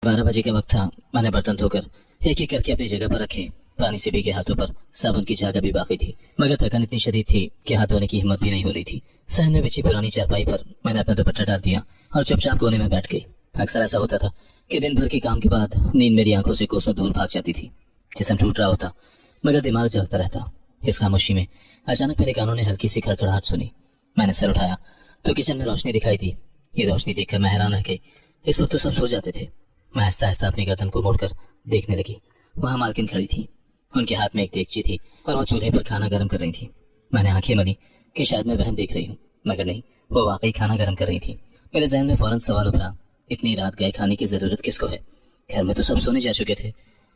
12 बजे का वक्त था। मैंने बर्तन धोकर एक एक करके अपनी जगह पर रखे। पानी से भीगे हाथों पर साबुन की झाग भी बाकी थी, मगर थकान इतनी शदीद थी कि हाथ धोने की हिम्मत भी नहीं हो रही थी। सहन में बिछी पुरानी चारपाई पर मैंने अपना दुपट्टा डाल दिया और चुपचाप कोने में बैठ गई। अक्सर ऐसा होता था कि दिन भर के काम के बाद नींद मेरी आंखों से कोसों दूर भाग जाती थी। जिस्म टूट रहा होता मगर दिमाग जगता रहता। इस खामोशी में अचानक मेरे कानों ने हल्की सी खड़खड़ाहट सुनी। मैंने सर उठाया तो किचन में रोशनी दिखाई दी। ये रोशनी देखकर मैं हैरान रह गई। इस वक्त तो सब सो जाते थे। मैं आहिस्ता आहिस्ता अपनी गर्दन को मोड़कर देखने लगी। वहां मालकिन खड़ी थी। उनके हाथ में एक देगची थी और वो चूल्हे पर खाना गर्म कर रही थी। मैंने आंखें मली कि शायद मैं वहम देख रही हूँ, मगर नहीं, वो वाकई खाना गर्म कर रही थी। मेरे जहन में फौरन सवाल उभरा, इतनी रात गए खाने की जरूरत किसको है? घर में तो सब सोने जा चुके थे।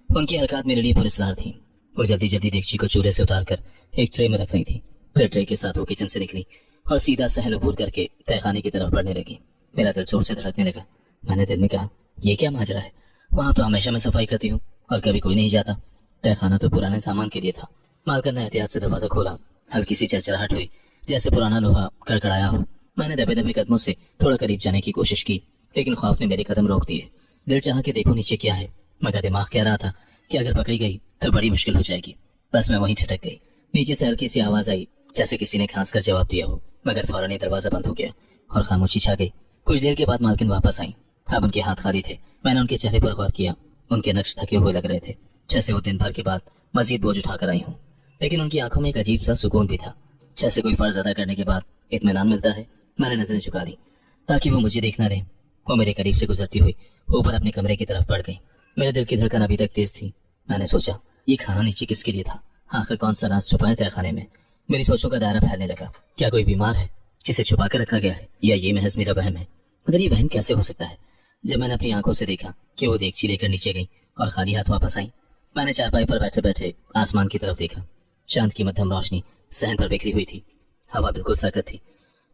उनकी हरकत मेरे लिए पुरस्कार थी। वो जल्दी जल्दी देगची को चूल्हे से उतार कर एक ट्रे में रख रही थी। फिर ट्रे के साथ वो किचन से निकली और सीधा सहन अबूर करके तहखाने की तरफ बढ़ने लगी। मेरा दिल जोर से धड़कने लगा। मैंने दिल में कहा, ये क्या माजरा है? वहां तो हमेशा मैं सफाई करती हूँ और कभी कोई नहीं जाता। तहखाना तो पुराने सामान के लिए था। मालकिन ने एहतियात से दरवाजा खोला। हल्की सी चरचराहट हुई, जैसे पुराना लोहा कड़कड़ाया हो। मैंने दबे दबे कदमों से थोड़ा करीब जाने की कोशिश की, लेकिन खौफ ने मेरे कदम रोक दिए। दिल चाह के देखो नीचे क्या है, मगर दिमाग कह रहा था कि अगर पकड़ी गई तो बड़ी मुश्किल हो जाएगी। बस मैं वहीं ठटक गई। नीचे से हल्की सी आवाज आई, जैसे किसी ने खांस कर जवाब दिया हो, मगर फौरन ही दरवाजा बंद हो गया और खामोशी छा गई। कुछ देर के बाद मालकिन वापस आई। अब उनके हाथ खाली थे। मैंने उनके चेहरे पर गौर किया। उनके नक्श थके हुए लग रहे थे, जैसे वो दिन भर के बाद मजीद बोझ उठाकर आई हूँ। लेकिन उनकी आंखों में एक अजीब सा सुकून भी था, जैसे कोई फर्ज अदा करने के बाद इत्मीनान मिलता है। मैंने नजरें झुका दी ताकि वो मुझे देख न रहे। वो मेरे करीब से गुजरती हुई ऊपर अपने कमरे की तरफ बढ़ गई। मेरे दिल की धड़कन अभी तक तेज थी। मैंने सोचा, ये खाना नीचे किसके लिए था? आखिर कौन सा राज छुपा है तहखाने में? मेरी सोचों का दायरा फैलने लगा। क्या कोई बीमार है जिसे छुपा कर रखा गया है, या ये महज मेरा वहम है? मगर ये वहम कैसे हो सकता है? जब मैंने अपनी आंखों से देखा कि वो देगची लेकर नीचे गई और खाली हाथ वापस आई, मैंने चारपाई पर बैठे बैठे आसमान की तरफ देखा। चांद की मध्यम रोशनी सहन पर बिखरी हुई थी। हवा बिल्कुल सकत थी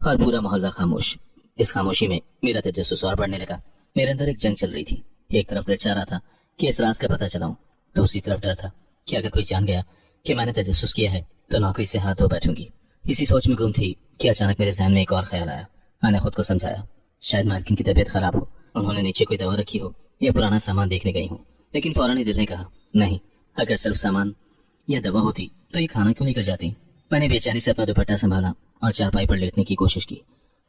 और पूरा मोहल्ला खामोश। इस खामोशी में मेरा तजस्सुस और बढ़ने लगा। मेरे अंदर एक जंग चल रही थी। एक तरफ दिल चाह रहा था कि इस राज का पता चलाऊं, दूसरी तरफ डर था कि अगर कोई जान गया कि मैंने तजस्सुस किया है तो नौकरी से हाथ धो बैठूंगी। इसी सोच में गुम थी कि अचानक मेरे जहन में एक और ख्याल आया। मैंने खुद को समझाया, शायद मालकिन की तबीयत खराब हो, उन्होंने नीचे कोई दवा रखी हो या पुराना सामान देखने गई हो। लेकिन फौरन ही दिल ने कहा, नहीं, अगर सिर्फ सामान या दवा होती तो ये खाना क्यों लेकर जाती? मैंने बेचैनी से अपना दुपट्टा संभाला और चारपाई पर लेटने की कोशिश की,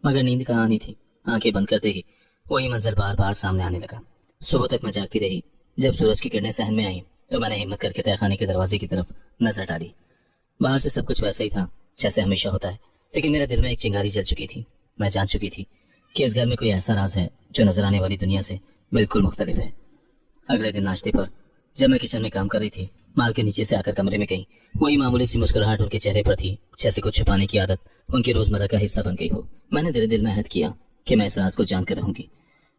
मगर नींद कहाँ आनी थी। आंखें बंद करते ही वही मंजर बार बार सामने आने लगा। सुबह तक मैं जागती रही। जब सूरज की किरणें सहन में आई तो मैंने हिम्मत करके तहखाने के दरवाजे की तरफ नजर डाली। बाहर से सब कुछ वैसा ही था जैसे हमेशा होता है, लेकिन मेरे दिल में एक चिंगारी जल चुकी थी। मैं जान चुकी थी कि इस घर में कोई ऐसा राज है जो नजर आने वाली दुनिया से बिल्कुल मुख्तलिफ है। अगले दिन नाश्ते पर जब मैं किचन में काम कर रही थी, मालकिन नीचे से आकर कमरे में गई। वही मामूली सी मुस्कुराहट उनके चेहरे पर थी, जैसे कुछ छुपाने की आदत उनकी रोजमर्रा का हिस्सा बन गई हो। मैंने दिल दिल में अहद किया कि मैं इस राज को जानकर रहूंगी।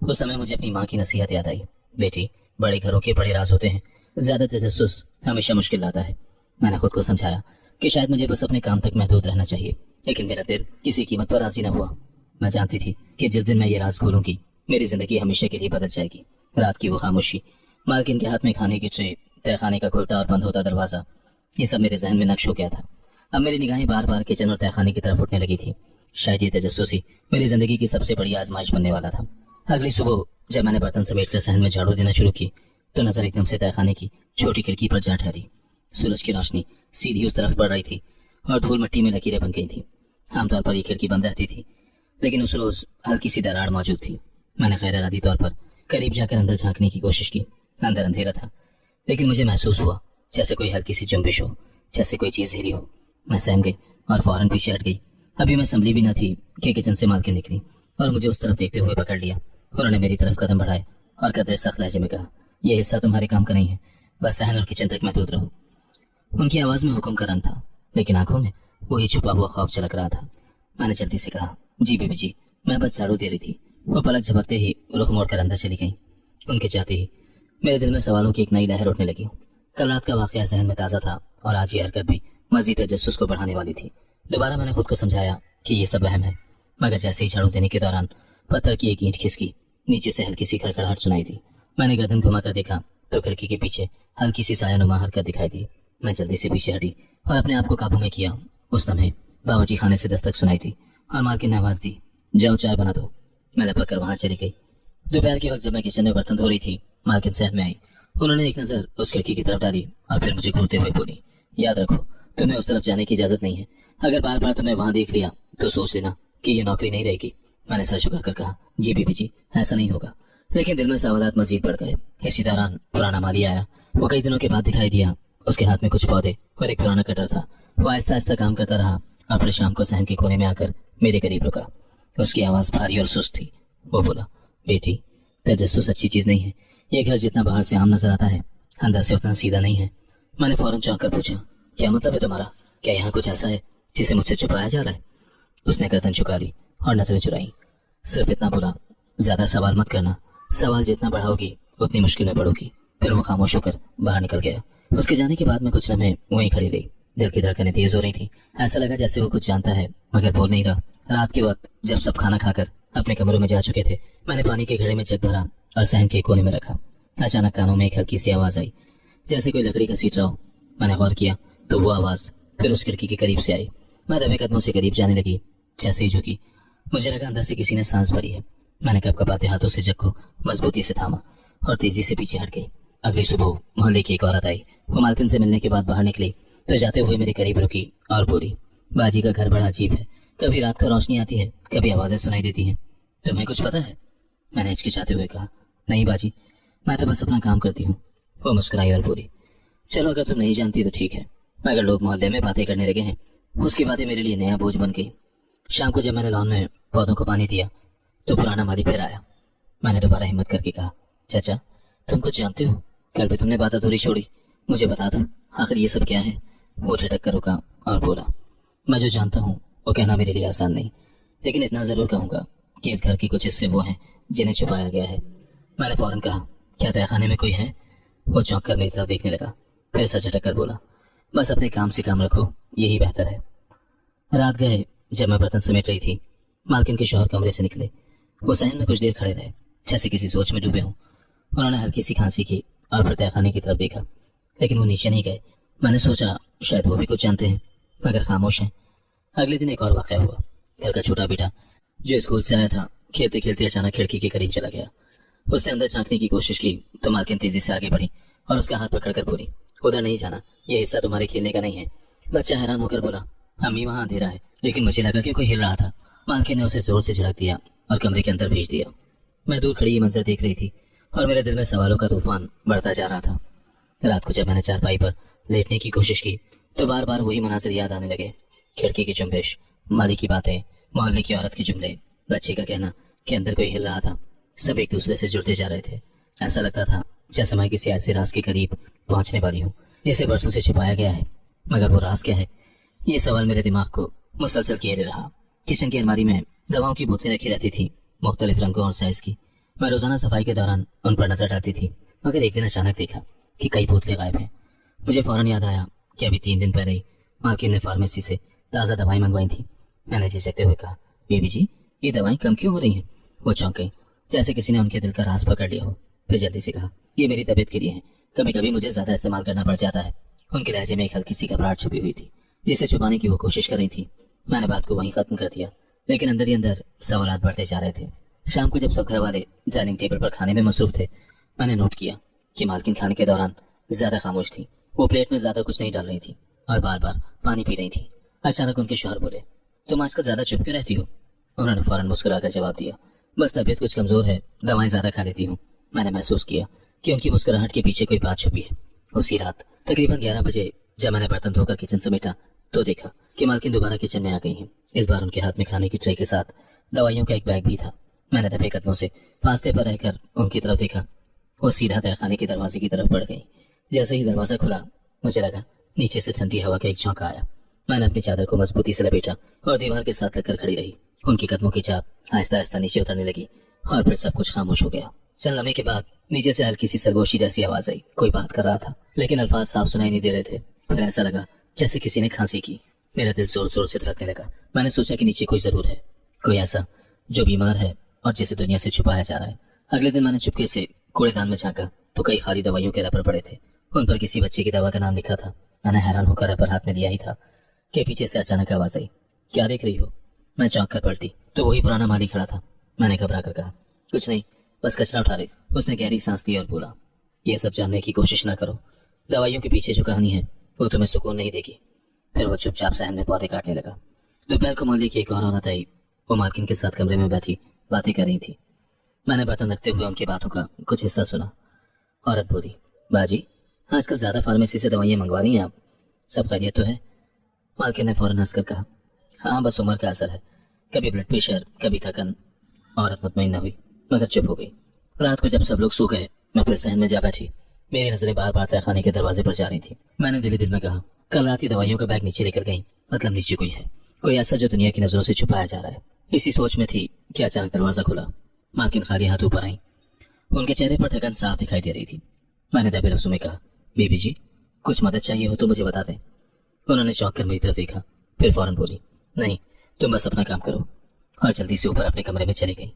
उस समय मुझे अपनी माँ की नसीहत याद आई, बेटी, बड़े घरों के बड़े राज होते हैं, ज्यादा तजस्सुस हमेशा मुश्किल लाता है। मैंने खुद को समझाया कि शायद मुझे बस अपने काम तक महदूद रहना चाहिए, लेकिन मेरा दिल किसी कीमत पर राजी न हुआ। मैं जानती थी कि जिस दिन मैं ये राज खोलूंगी, मेरी जिंदगी हमेशा के लिए बदल जाएगी। रात की वो खामोशी, मालकिन के हाथ में खाने की ट्रे, तहखाने का खुलता और बंद होता दरवाजा, ये सब मेरे जहन में नक्श हो गया था। अब मेरी निगाहें बार बार किचन और तहखाने की तरफ उठने लगी थी। शायद ये तजस्सुस ही मेरी जिंदगी की सबसे बड़ी आजमाइश बनने वाला था। अगली सुबह जब मैंने बर्तन समेटकर सहन में झाड़ू देना शुरू की तो नजर एकदम से तहखाने की छोटी खिड़की पर जा ठहरी। सूरज की रोशनी सीधी उस तरफ पड़ रही थी और धूल मिट्टी में लकीरें बन गई थी। आमतौर पर ये खिड़की बंद रहती थी, लेकिन उस रोज हल्की सी दरार मौजूद थी। मैंने गैर इरादी तौर पर करीब जाकर अंदर झांकने की कोशिश की। अंदर अंधेरा था, लेकिन मुझे महसूस हुआ जैसे कोई हल्की सी जुम्बिश हो, जैसे कोई चीज हिली हो। मैं सहम गई और फौरन पीछे हट गई। अभी मैं संभली भी न थी कि किचन से मालकिन निकली और मुझे उस तरफ देखते हुए पकड़ लिया। उन्होंने मेरी तरफ कदम बढ़ाए और कदरे सख्त लहजे में कहा, यह हिस्सा तुम्हारे काम का नहीं है, बस सहन और किचन तक महदूद रहो। उनकी आवाज में हुक्म का रंग था, लेकिन आंखों में वही छुपा हुआ खौफ झलक रहा था। मैंने जल्दी से कहा, जी बीबी जी, मैं बस झाड़ू दे रही थी। वो पलक झपकते ही रुख मोड़कर अंदर चली गई। उनके जाते ही मेरे दिल में सवालों की एक नई लहर उठने लगी। कल रात का वाकया जहन में ताजा था और आज ये हरकत भी मजीद तजस्सुस को बढ़ाने वाली थी। दोबारा मैंने खुद को समझाया कि ये सब वहम है, मगर जैसे ही झाड़ू देने के दौरान पत्थर की एक ईंट खिसकी, नीचे से हल्की सी खड़खड़ाहट सुनाई दी। मैंने गर्दन घुमाकर देखा तो खिड़की के पीछे हल्की सी सायानुमा हरकत दिखाई दी। मैं जल्दी से पीछे हटी और अपने आप को काबू में किया। उस समय बावर्ची खाने से दस्तक सुनाई थी और मालकिन ने आवाज दी, जाओ चाय बना दो। मैं लपक कर वहां चली गई। दोपहर के वक्त जब मैं किचन में बर्तन धो रही थी मालकिन सहन में आई। उन्होंने एक नजर उस खिड़की की तरफ डाली और फिर मुझे घूरते हुए बोली, याद रखो तुम्हें उस तरफ जाने की इजाजत नहीं है। अगर बार बार तुम्हें वहां देख लिया तो सोच लेना कि ये नौकरी नहीं रहेगी। मैंने सर झुकाकर कहा, जी बीबी जी, ऐसा नहीं होगा। लेकिन दिल में सवालात मजीद बढ़ गए। इसी दौरान पुराना माली आया। वो कई दिनों के बाद दिखाई दिया। उसके हाथ में कुछ पौधे और एक पुराना कटर था। वो आहिस्ता आहिस्ता काम करता रहा और फिर शाम को सहन के कोने में आकर मेरे करीब रुका। उसकी आवाज भारी और सुस्त थी। वो बोला, बेटी, तजस्सुस अच्छी चीज नहीं है। ये घर जितना बाहर से आम नजर आता है, अंदर से उतना सीधा नहीं है। मैंने फौरन चौंक कर पूछा, क्या मतलब है तुम्हारा? क्या यहाँ कुछ ऐसा है जिसे मुझसे छुपाया जा रहा है? उसने गर्दन झुका ली और नजरें चुराई। सिर्फ इतना बोला, ज्यादा सवाल मत करना। सवाल जितना बढ़ाओगी उतनी मुश्किल में पड़ोगी। फिर वो खामोश होकर बाहर निकल गया। उसके जाने के बाद मैं कुछ लम्हे वहीं खड़ी रही। दिल की धड़कनें तेज हो रही थी। ऐसा लगा जैसे वो कुछ जानता है मगर बोल नहीं रहा। रात के वक्त जब सब खाना खाकर अपने कमरों में जा चुके थे, मैंने पानी के घड़े में जग भरा और सहन के कोने में रखा। अचानक कानों में एक हल्की सी आवाज आई, जैसे कोई लकड़ी का सीट रहा हो। मैंने गौर किया तो वो आवाज फिर उस खिड़की के करीब से आई। मैं दबे कदमों से करीब जाने लगी। जैसे ही झुकी, मुझे लगा अंदर से किसी ने सांस भरी है। मैंने कपकपाते हाथों से जग को मजबूती से थामा और तेजी से पीछे हट गई। अगली सुबह मोहल्ले की एक औरत आई। वो मालकिन से मिलने के बाद बाहर निकली तो जाते हुए मेरे करीब रुकी और बोली, बाजी का घर बड़ा अजीब है। कभी रात को रोशनी आती है, कभी आवाजें सुनाई देती हैं। तुम्हें कुछ पता है? मैंने हिचकिचाते हुए कहा, नहीं बाजी, मैं तो बस अपना काम करती हूँ। वो मुस्कुराई और बोली, चलो अगर तुम नहीं जानती तो ठीक है, मगर लोग मोहल्ले में बातें करने लगे हैं। उसकी बातें मेरे लिए नया बोझ बन गई। शाम को जब मैंने लॉन में पौधों को पानी दिया तो पुराना माली फिर आया। मैंने दोबारा हिम्मत करके कहा, चाचा, तुम कुछ जानते हो? कल भी तुमने बात अधूरी छोड़ी। मुझे बता दो, आखिर ये सब क्या है? वो झटक कर रुका और बोला, मैं जो जानता हूँ वो कहना मेरे लिए आसान नहीं, लेकिन इतना जरूर कहूंगा कि इस घर की कुछ हिस्से वो हैं जिन्हें छुपाया गया है। मैंने फौरन कहा, क्या तहखाने में कोई है? वो चौंक कर मेरी तरफ देखने लगा, फिर सर झटक कर बोला, बस अपने काम से काम रखो, यही बेहतर है। रात गए जब मैं बर्तन समेट रही थी, मालकिन के शौहर कमरे से निकले। वो सहन में कुछ देर खड़े रहे, जैसे किसी सोच में डूबे हों। उन्होंने हल्की सी खांसी की और फिर तहखाने की तरफ देखा, लेकिन वो नीचे नहीं गए। मैंने सोचा शायद वो भी कुछ जानते हैं, मगर खामोश हैं। अगले दिन एक और वाकया हुआ। घर का छोटा बेटा जो स्कूल से आया था, खेलते खेलते अचानक खिड़की के करीब चला गया। उसने अंदर झांकने की कोशिश की तो मालकिन तेजी से आगे बढ़ी और उसका हाथ पकड़कर बोली, उधर नहीं जाना, ये हिस्सा तुम्हारे खेलने का नहीं है। बच्चा हैरान होकर बोला, अम्मी वहाँ अंधेरा है। लेकिन मुझे लगा कि कोई हिल रहा था। मालकिन ने उसे जोर से झड़क दिया और कमरे के अंदर भेज दिया। मैं दूर खड़ी ये मंजर देख रही थी और मेरे दिल में सवालों का तूफान बढ़ता जा रहा था। रात को जब मैंने चारपाई पर लेटने की कोशिश की तो बार बार वही मनाजिर याद आने लगे। खिड़की की जुम्बिश, माली की बातें, मोहल्ले की औरत के जुमले, बच्चे का कहना कि अंदर कोई हिल रहा था। सब एक दूसरे से जुड़ते जा रहे थे। ऐसा लगता था जैसे मैं किसी ऐसे राज के करीब पहुंचने वाली हूँ जिसे बरसों से छुपाया गया है। मगर वो राज क्या है? ये सवाल मेरे दिमाग को मुसलसल घेरे रहा। किचन की अलमारी में दवाओं की बोतलें रखी रहती थी, मुख्तलिफ रंगों और साइज की। मैं रोजाना सफाई के दौरान उन पर नजर डालती थी, मगर एक दिन अचानक देखा कि कई बोतलें गायब हैं। मुझे फौरन याद आया कि अभी 3 दिन पहले ही मालकिन ने फार्मेसी से ताज़ा दवाई मंगवाई थी। मैंने झिझकते हुए कहा, बीबी जी, ये दवाई कम क्यों हो रही हैं? वो चौंक गई, जैसे किसी ने उनके दिल का राज पकड़ लिया हो। फिर जल्दी से कहा, ये मेरी तबीयत के लिए है, कभी कभी मुझे ज्यादा इस्तेमाल करना पड़ जाता है। उनके लहजे में एक हल्की सी घबराहट छुपी हुई थी, जिसे छुपाने की वो कोशिश कर रही थी। मैंने बात को वहीं खत्म कर दिया, लेकिन अंदर ही अंदर सवालात बढ़ते जा रहे थे। शाम को जब सब घर वाले डाइनिंग टेबल पर खाने में मसरूफ थे, मैंने नोट किया कि मालकिन खाने के दौरान ज्यादा खामोश थी। वो प्लेट में ज्यादा कुछ नहीं डाल रही थी और बार बार पानी पी रही थी। अचानक उनके शौहर बोले, तुम आजकल ज्यादा चुप क्यों रहती हो? उन्होंने फौरन मुस्कुराकर जवाब दिया, बस तबीयत कुछ कमजोर है, दवाएं ज्यादा खा लेती हूँ। मैंने महसूस किया कि उनकी मुस्कुराहट के पीछे कोई बात छुपी है। उसी रात तकरीबन 11 बजे जब मैंने बर्तन धोकर किचन समेटा तो देखा कि मालकिन दोबारा किचन में आ गई हैं। इस बार उनके हाथ में खाने की ट्रे के साथ दवाइयों का एक बैग भी था। मैंने दबे कदमों से फासले पर रहकर उनकी तरफ देखा। वो सीधा तहखाने के दरवाजे की तरफ बढ़ गई। जैसे ही दरवाजा खुला, मुझे लगा नीचे से ठंडी हवा का एक झोंका आया। मैंने अपनी चादर को मजबूती से लपेटा और दीवार के साथ लगकर खड़ी रही। उनकी कदमों की चाप आहिस्ता आहिस्ता नीचे उतरने लगी और फिर सब कुछ खामोश हो गया। चंद लम्हे के बाद नीचे से हल्की सी सरगोशी जैसी आवाज आई। कोई बात कर रहा था, लेकिन अल्फाज साफ सुनाई नहीं दे रहे थे। फिर ऐसा लगा जैसे किसी ने खांसी की। मेरा दिल जोर जोर से धड़कने लगा। मैंने सोचा कि नीचे कोई जरूर है, कोई ऐसा जो बीमार है और जिसे दुनिया से छुपाया जा रहा है। अगले दिन मैंने चुपके से कूड़ेदान में झांका तो कई खाली दवाइयों के रबर पड़े थे। उन पर किसी बच्चे की दवा का नाम लिखा था। मैंने हैरान होकर रबर हाथ में लिया ही था कि पीछे से अचानक आवाज आई, क्या देख रही हो? मैं चौंक कर पलटी तो वही पुराना माली खड़ा था। मैंने घबरा कर कहा, कुछ नहीं, बस कचरा उठा रही। उसने गहरी सांस ली और बोला, ये सब जानने की कोशिश ना करो। दवाइयों के पीछे जो कहानी है वो तुम्हें सुकून नहीं देगी। फिर वो चुपचाप सहन में पौधे काटने लगा। दोपहर को मोहल्ले की एक और औरत आई। वो मालकिन के साथ कमरे में बैठी बातें कर रही थी। मैंने बर्तन रखते हुए उनकी बातों का कुछ हिस्सा सुना। औरत बोली, बाजी आजकल ज्यादा फार्मेसी से दवाइयाँ मंगवा रही हैं आप, सब खैरियत तो है? मालकिन ने फौरन हंसकर कहा, हाँ बस उम्र का असर है, कभी ब्लड प्रेशर कभी थकन। औरत मुतमईन न हुई मगर चुप हो गई। रात को जब सब लोग सो गए मैं फिर सहन में जा बैठी। मेरी नजरें बार बार तहखाने के दरवाजे पर जा रही थी। मैंने दिल ही दिल में कहा, कल रात ही दवाइयों का बैग नीचे लेकर गई, मतलब नीचे कोई है, कोई ऐसा जो दुनिया की नजरों से छुपाया जा रहा है। इसी सोच में थी कि अचानक दरवाजा खुला। मालकिन खाली हाथ ऊपर आई। उनके चेहरे पर थकन साफ दिखाई दे रही थी। मैंने दबे लफ्जों में कहा, बीबी जी कुछ मदद चाहिए हो तो मुझे बता दें। उन्होंने चौंक कर मेरी तरफ देखा, फिर फौरन बोली, नहीं तुम बस अपना काम करो, और जल्दी से ऊपर अपने कमरे में चली गई।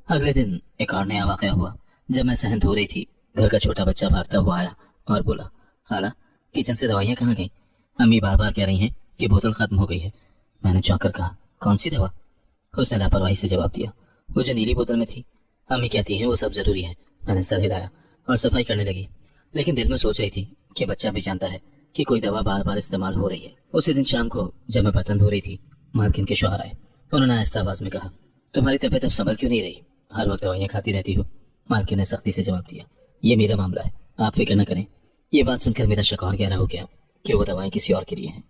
अगले दिन एक और नया वाकया हुआ। जब मैं सहन धो रही थी, घर का छोटा बच्चा भागता हुआ आया और बोला, खाला किचन से दवाइयाँ कहाँ गई? अम्मी बार बार कह रही हैं कि बोतल खत्म हो गई है। मैंने चौंक कर कहा, कौन सी दवा? उसने लापरवाही से जवाब दिया, वो जो नीली बोतल में थी। अम्मी कहती हैं वो सब जरूरी है। मैंने सर हिलाया और सफाई करने लगी, लेकिन दिल में सोच रही थी कि बच्चा भी जानता है कि कोई दवा बार बार इस्तेमाल हो रही है। उसी दिन शाम को जब मैं बर्तन धो रही थी, मालकिन के शौहर आए। उन्होंने आहिस्ता आवाज में कहा, तुम्हारी तबीयत अब संभल क्यों नहीं रही? हर वक्त दवाइयाँ खाती रहती हो। मालकिन ने सख्ती से जवाब दिया, ये मेरा मामला है, आप फिक्र न करें। ये बात सुनकर मेरा शक और गहरा हो गया कि वो दवाएं किसी और के लिए हैं।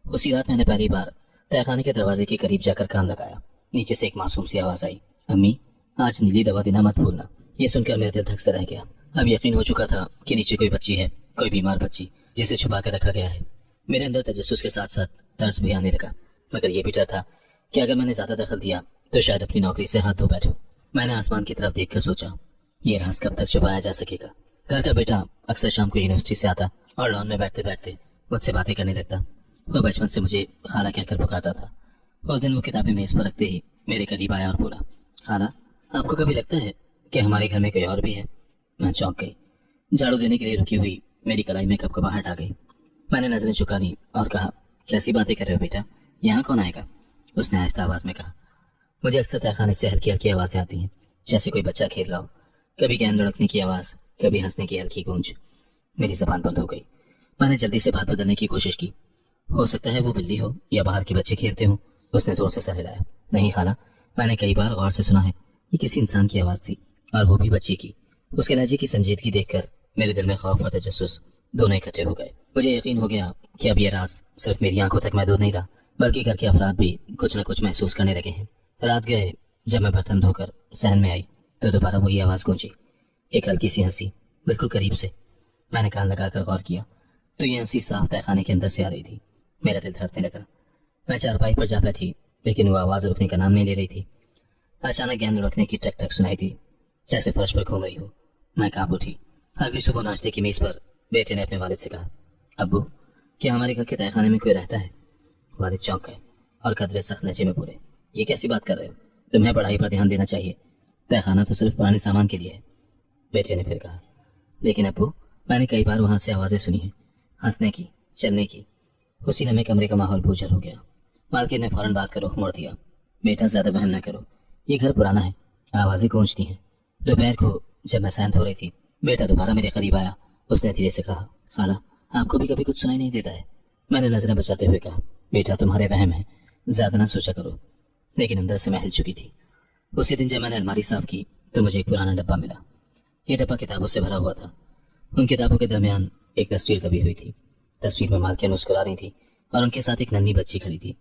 उसी रात मैंने पहली बार तहखाने के दरवाजे के करीब जाकर कान लगाया। नीचे से एक मासूम सी आवाज आई, अम्मी आज नीली दवा देना मत भूलना। ये सुनकर मेरा दिल धक से रह गया। अब यकीन हो चुका था कि नीचे कोई बच्ची है, कोई बीमार बच्ची जिसे छुपा कर रखा गया है। मेरे अंदर तजस्सुस के साथ साथ तरस भी आने लगा, मगर यह भी डर था कि अगर मैंने ज्यादा दखल दिया तो शायद अपनी नौकरी से हाथ धो बैठूं। मैंने आसमान की तरफ देखकर सोचा, ये राज कब तक छुपाया जा सकेगा? घर का बेटा अक्सर शाम को यूनिवर्सिटी से आता और लॉन में बैठते बैठते मुझसे बातें करने लगता। वो बचपन से मुझे खाला कहकर पुकारता था। उस दिन वो किताबें मेज पर रखते ही मेरे करीब आया और बोला, खाला आपको कभी लगता है कि हमारे घर में कोई और भी है? मैं चौंक गई। झाड़ू देने के लिए रुकी हुई मेरी कलाई में कपकपाहट आ गई। मैंने नजरें झुका ली और कहा, कैसी बातें कर रहे हो बेटा, यहाँ कौन आएगा? उसने आहिस्ता आवाज में कहा, मुझे अक्सर तहखाने से हल्की हल्की आवाजें आती हैं, जैसे कोई बच्चा खेल रहा हो। कभी गेंद लुढ़कने की आवाज, कभी हंसने की हल्की गूंज। मेरी जबान बंद हो गई। मैंने जल्दी से बात बदलने की कोशिश की, हो सकता है वो बिल्ली हो या बाहर के बच्चे खेलते हो। उसने जोर से सर हिलाया, नहीं खाला, मैंने कई बार गौर से सुना है, ये किसी इंसान की आवाज थी, और वो भी बच्ची की। उसके लहजे की संजीदगी देखकर मेरे दिल में खौफ और तजस्सुस दोनों इकट्ठे हो गए। मुझे यकीन हो गया कि अब ये राज सिर्फ मेरी आंखों तक महदूद नहीं रहा, बल्कि घर के अफराद भी कुछ न कुछ महसूस करने लगे हैं। रात गए जब मैं बर्तन धोकर सहन में आई तो दोबारा वही आवाज गूंजी, एक हल्की सी हंसी, बिल्कुल करीब से। मैंने कान लगाकर गौर किया तो ये हंसी साफ तहखाने के अंदर से आ रही थी। मेरा दिल धड़कने लगा। मैं चारपाई पर जा बैठी, लेकिन वो आवाज रुकने का नाम नहीं ले रही थी। अचानक गेंद लुढ़कने की टक टक सुनाई दी, जैसे फर्श पर घूम रही हो। मैं कांप उठी। अगली सुबह नाश्ते की मेज पर बेटे ने अपने वालिद से कहा, अब्बू क्या हमारे घर के तहखाने में कोई रहता है? वालिद चौंक गए और कदरे सख्त लहजे में बोले, ये कैसी बात कर रहे हो? तुम्हें पढ़ाई पर ध्यान देना चाहिए, तहखाना तो सिर्फ पुराने सामान के लिए है। बेटे ने फिर कहा, लेकिन अब्बू मैंने कई बार वहां से आवाजें सुनी हैं, हंसने की, चलने की। उसी लम्हे कमरे का माहौल बोझल हो गया। मालकिन ने फौरन बात का रुख मोड़ दिया, बेटा ज्यादा वहम न करो, ये घर पुराना है, आवाजें गूंजती हैं। दोपहर को जब मैं सहन हो रही थी, बेटा दोबारा मेरे करीब आया। उसने धीरे से कहा, खाला आपको भी कभी कुछ सुनाई नहीं देता है? मैंने नजरें बचाते हुए कहा, बेटा तुम्हारे वहम है, ज्यादा ना सोचा करो। लेकिन अंदर से मैं हिल चुकी थी। उसी दिन जब मैंने अलमारी साफ की तो मुझे एक पुराना डब्बा मिला। ये डब्बा किताबों से भरा हुआ था। उन किताबों के दरमियान एक तस्वीर दबी हुई थी। तस्वीर में मालकिन मुस्कुरा रही थी और उनके साथ एक नन्ही बच्ची खड़ी थी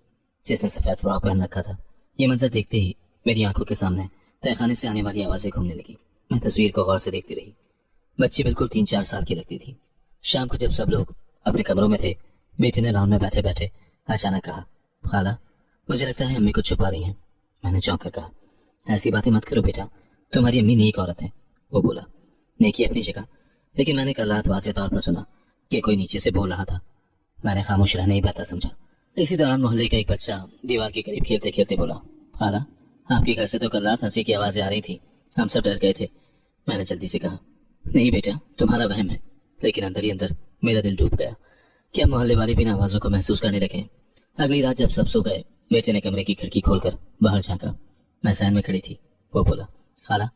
जिसने सफेद फ्रॉक पहन रखा था। ये मंजर देखते ही मेरी आंखों के सामने तहखाने से आने वाली आवाजें घूमने लगी। मैं तस्वीर को गौर से देखती रही। बच्ची बिल्कुल 3-4 साल की लगती थी। शाम को जब सब लोग अपने कमरों में थे, बेटे ने लॉन में बैठे बैठे अचानक कहा, खाला मुझे लगता है अम्मी कुछ छुपा रही हैं। मैंने चौंक कर कहा, ऐसी बातें मत करो बेटा, तुम्हारी अम्मी नेक औरत है। वो बोला, नेकी अपनी जगह, लेकिन मैंने कल रात वाज़ेह तौर पर सुना कि कोई नीचे से बोल रहा था। मैंने खामोश रहने ही बेहतर समझा। इसी दौरान मोहल्ले का एक बच्चा दीवार के करीब खेलते खेलते बोला, खाला आपके घर से तो कल रात हंसी की आवाजें आ रही थी, हम सब डर गए थे। मैंने जल्दी से कहा, नहीं बेटा तुम्हारा वहम है। लेकिन अंदर ही अंदर मेरा दिल डूब गया। क्या मोहल्ले वाले बिना आवाजों को महसूस करने लगे? अगली रात जब सब सो गए, बेटे ने कमरे की खिड़की खोलकर बाहर झांका। मैं सहन में खड़ी थी। वो बोला, खाला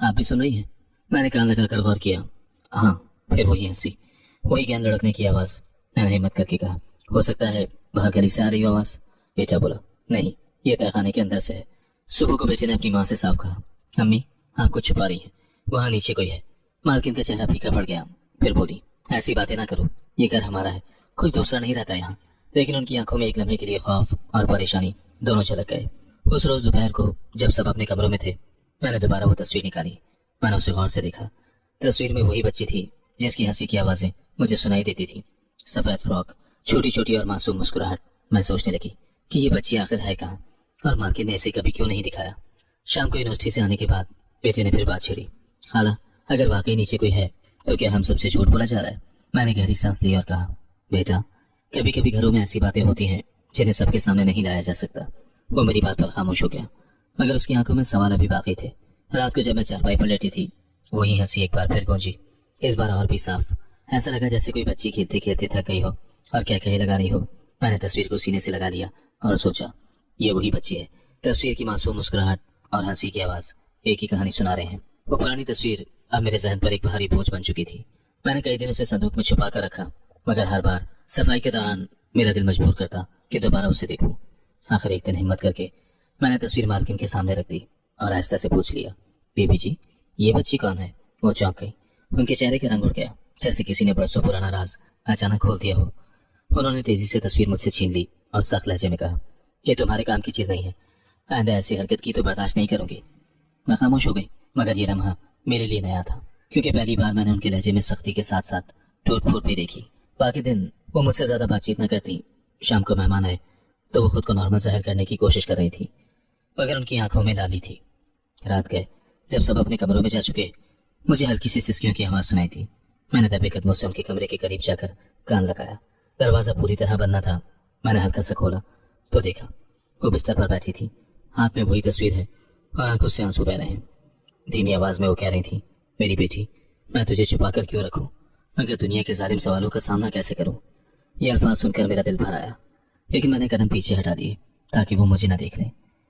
आप भी सुन रही हैं? मैंने कान लगाकर गौर किया। हाँ। फिर वही हंसी, वही गेंद लड़कने की आवाज। मैंने हिम्मत करके कहा, हो सकता है बाहर गली से आ रही हो आवाज। बेटा बोला, नहीं, ये तहखाने के अंदर से है। सुबह को बेटे ने अपनी माँ से साफ कहा, अम्मी आप कुछ छुपा रही हैं, वहाँ नीचे कोई है। मालकिन का चेहरा फीका पड़ गया। फिर बोली, ऐसी बातें ना करो, ये घर हमारा है, कोई दूसरा नहीं रहता यहाँ। लेकिन उनकी आंखों में एक लम्हे के लिए खौफ और परेशानी दोनों झलक गए। उस रोज दोपहर को जब सब अपने कमरों में थे, मैंने दोबारा वो तस्वीर निकाली। मैंने उसे गौर से देखा। तस्वीर में वही बच्ची थी जिसकी हंसी की आवाजें मुझे सुनाई देती थी। सफेद फ्रॉक, छोटी छोटी और मासूम मुस्कुराहट। मैं सोचने लगी कि ये बच्ची आखिर है कहाँ, और मालकिन ने इसे कभी क्यों नहीं दिखाया। शाम को यूनिवर्सिटी से आने के बाद बेटे ने फिर बात छेड़ी, खाला अगर वाकई नीचे कोई है तो क्या हम सबसे झूठ बोला जा रहा है? मैंने गहरी सांस ली और कहा, बेटा कभी कभी घरों में ऐसी बातें होती हैं जिन्हें सबके सामने नहीं लाया जा सकता। वो मेरी बात पर खामोश हो गया, मगर उसकी आंखों में सवाल अभी बाकी थे। रात को जब मैं चारपाई पर लेटी थी, वही हंसी एक बार फिर गूंजी, इस बार और भी साफ। ऐसा लगा जैसे कोई बच्ची खेलते खेलते थक गई हो और क्या कहे लगा रही हो। मैंने तस्वीर को सीने से लगा लिया और सोचा, ये वही बच्ची है। तस्वीर की मासूम मुस्कुराहट और हंसी की आवाज एक ही कहानी सुना रहे हैं। वो पुरानी तस्वीर अब मेरे जहन पर एक भारी बोझ बन चुकी थी। मैंने कई दिन उसे संदूक में छुपा कर रखा, मगर हर बार सफाई के दौरान मेरा दिल मजबूर करता कि दोबारा उसे देखूं। आखिर एक दिन हिम्मत करके मैंने तस्वीर मालकिन के सामने रख दी और आहिस्ता से पूछ लिया, बीबी जी ये बच्ची कौन है? वो चौंक गई। उनके चेहरे का रंग उड़ गया, जैसे किसी ने बरसों पुराना राज अचानक खोल दिया हो। उन्होंने तेजी से तस्वीर मुझसे छीन ली और सख्त लहजे में कहा, ये तुम्हारे काम की चीज नहीं है, आइंदा ऐसी हरकत की तो बर्दाश्त नहीं करूंगी। मैं खामोश हो गई, मगर ये लम्हा मेरे लिए नया था, क्योंकि पहली बार मैंने उनके लहजे में सख्ती के साथ साथ टूट फूट भी देखी। बाकी दिन वो मुझसे ज्यादा बातचीत न करती। शाम को मेहमान आए तो वो खुद को नॉर्मल जाहिर करने की कोशिश कर रही थी, मगर उनकी आंखों में लाली थी। रात गए जब सब अपने कमरों में जा चुके, मुझे हल्की सी सिसकियों की आवाज सुनाई थी। मैंने दबे कदमों से उनके कमरे के करीब जाकर कान लगाया। दरवाजा पूरी तरह बंद न था। मैंने हल्का सा खोला तो देखा वो बिस्तर पर बैठी थी, हाथ में वही तस्वीर है और आंखों से आंसू बह रहे हैं। धीमी आवाज में वो कह रही थी, मेरी बेटी मैं तुझे छुपा कर क्यों रखूं, मगर दुनिया के जालिम सवालों का सामना कैसे करूं? ये अल्फाज सुनकर मेरा दिल भर आया, लेकिन मैंने कदम पीछे हटा दिए ताकि वो मुझे न देख ले।